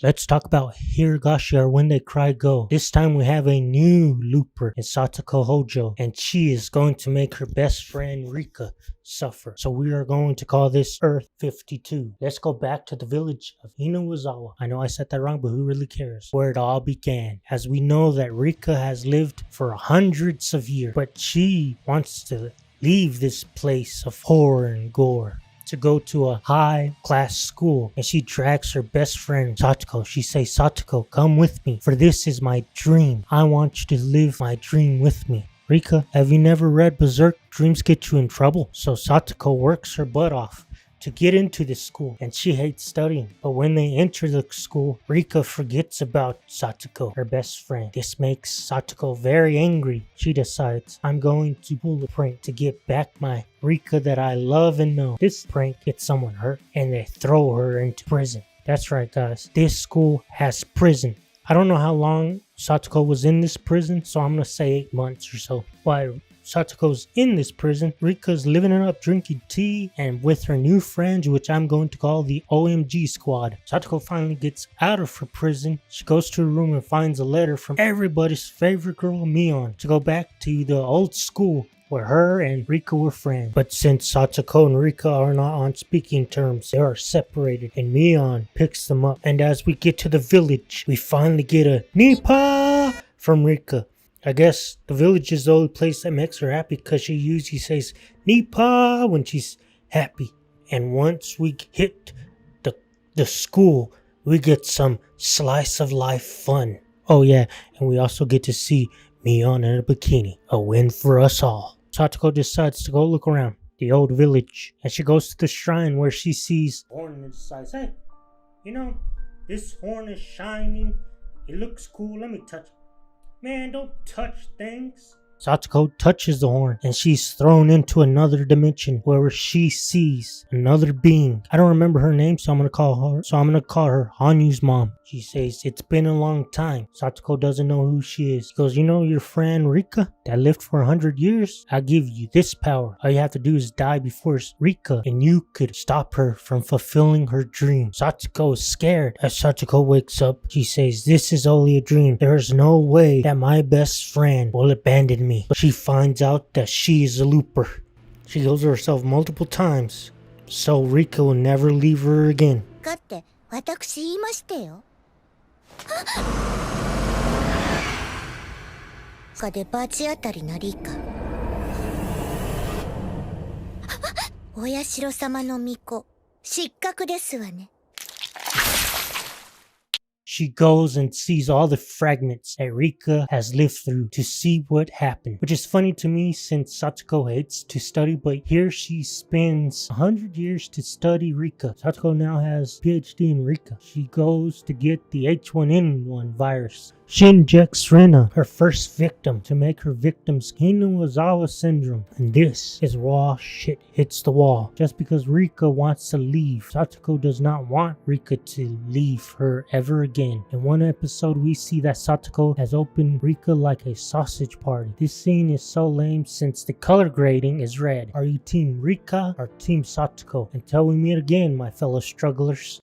Let's talk about Hirogashi or When They Cry Go. This time we have a new looper in Satoko Hojo, and she is going to make her best friend Rika suffer. So we are going to call this Earth 52. Let's go back to the village of Hinamizawa. I know I said that wrong, but who really cares? Where it all began. As we know that Rika has lived for hundreds of years, but she wants to leave this place of horror and gore to go to a high-class school, and she drags her best friend Satoko. She says, "Satoko, come with me, for this is my dream. I want you to live my dream with me." Rika, have you never read Berserk? Dreams get you in trouble. So Satoko works her butt off to get into the school, and she hates studying. But when they enter the school, Rika forgets about Satoko, her best friend. This makes Satoko very angry. She decides, I'm going to pull a prank to get back my Rika that I love and know. This prank gets someone hurt, and they throw her into prison. That's right, guys. This school has prison. I don't know how long Satoko was in this prison, so I'm going to say 8 months or so. While Satoko's in this prison, Rika's living it up, drinking tea, and with her new friends, which I'm going to call the OMG squad. Satoko finally gets out of her prison. She goes to her room and finds a letter from everybody's favorite girl, Mion, to go back to the old school where her and Rika were friends. But since Satoko and Rika are not on speaking terms, they are separated, and Mion picks them up. And as we get to the village, we finally get a Nipa from Rika. I guess the village is the only place that makes her happy, because she usually says Nipa when she's happy. And once we hit the school, we get some slice of life fun. Oh yeah, and we also get to see Mion in a bikini. A win for us all. Satoko decides to go look around the old village, and she goes to the shrine where she sees horn and decides, hey, this horn is shining. It looks cool. Let me touch it. Man, don't touch things. Satoko touches the horn, and she's thrown into another dimension where she sees another being. I don't remember her name, so I'm gonna call her Hanyu's mom. She says, it's been a long time. Satoko doesn't know who she is. She goes, your friend Rika that lived for 100 years? I'll give you this power. All you have to do is die before Rika, and you could stop her from fulfilling her dream. Satoko is scared. As Satoko wakes up, she says, this is only a dream. There's no way that my best friend will abandon me. But she finds out that she is a looper. She heals herself multiple times, so Rika will never leave her again. かって私言いましたよ。かで罰当たりなりか。お社様の巫女、失格ですわね。She goes and sees all the fragments that Rika has lived through to see what happened. Which is funny to me since Satoko hates to study, but here she spends 100 years to study Rika. Satoko now has PhD in Rika. She goes to get the H1N1 virus. She injects Rena, her first victim, to make her victim's Hinamizawa syndrome. And this is raw shit hits the wall. Just because Rika wants to leave, Satoko does not want Rika to leave her ever again. In one episode, we see that Satoko has opened Rika like a sausage party. This scene is so lame since the color grading is red. Are you Team Rika or Team Satoko? Until we meet again, my fellow strugglers.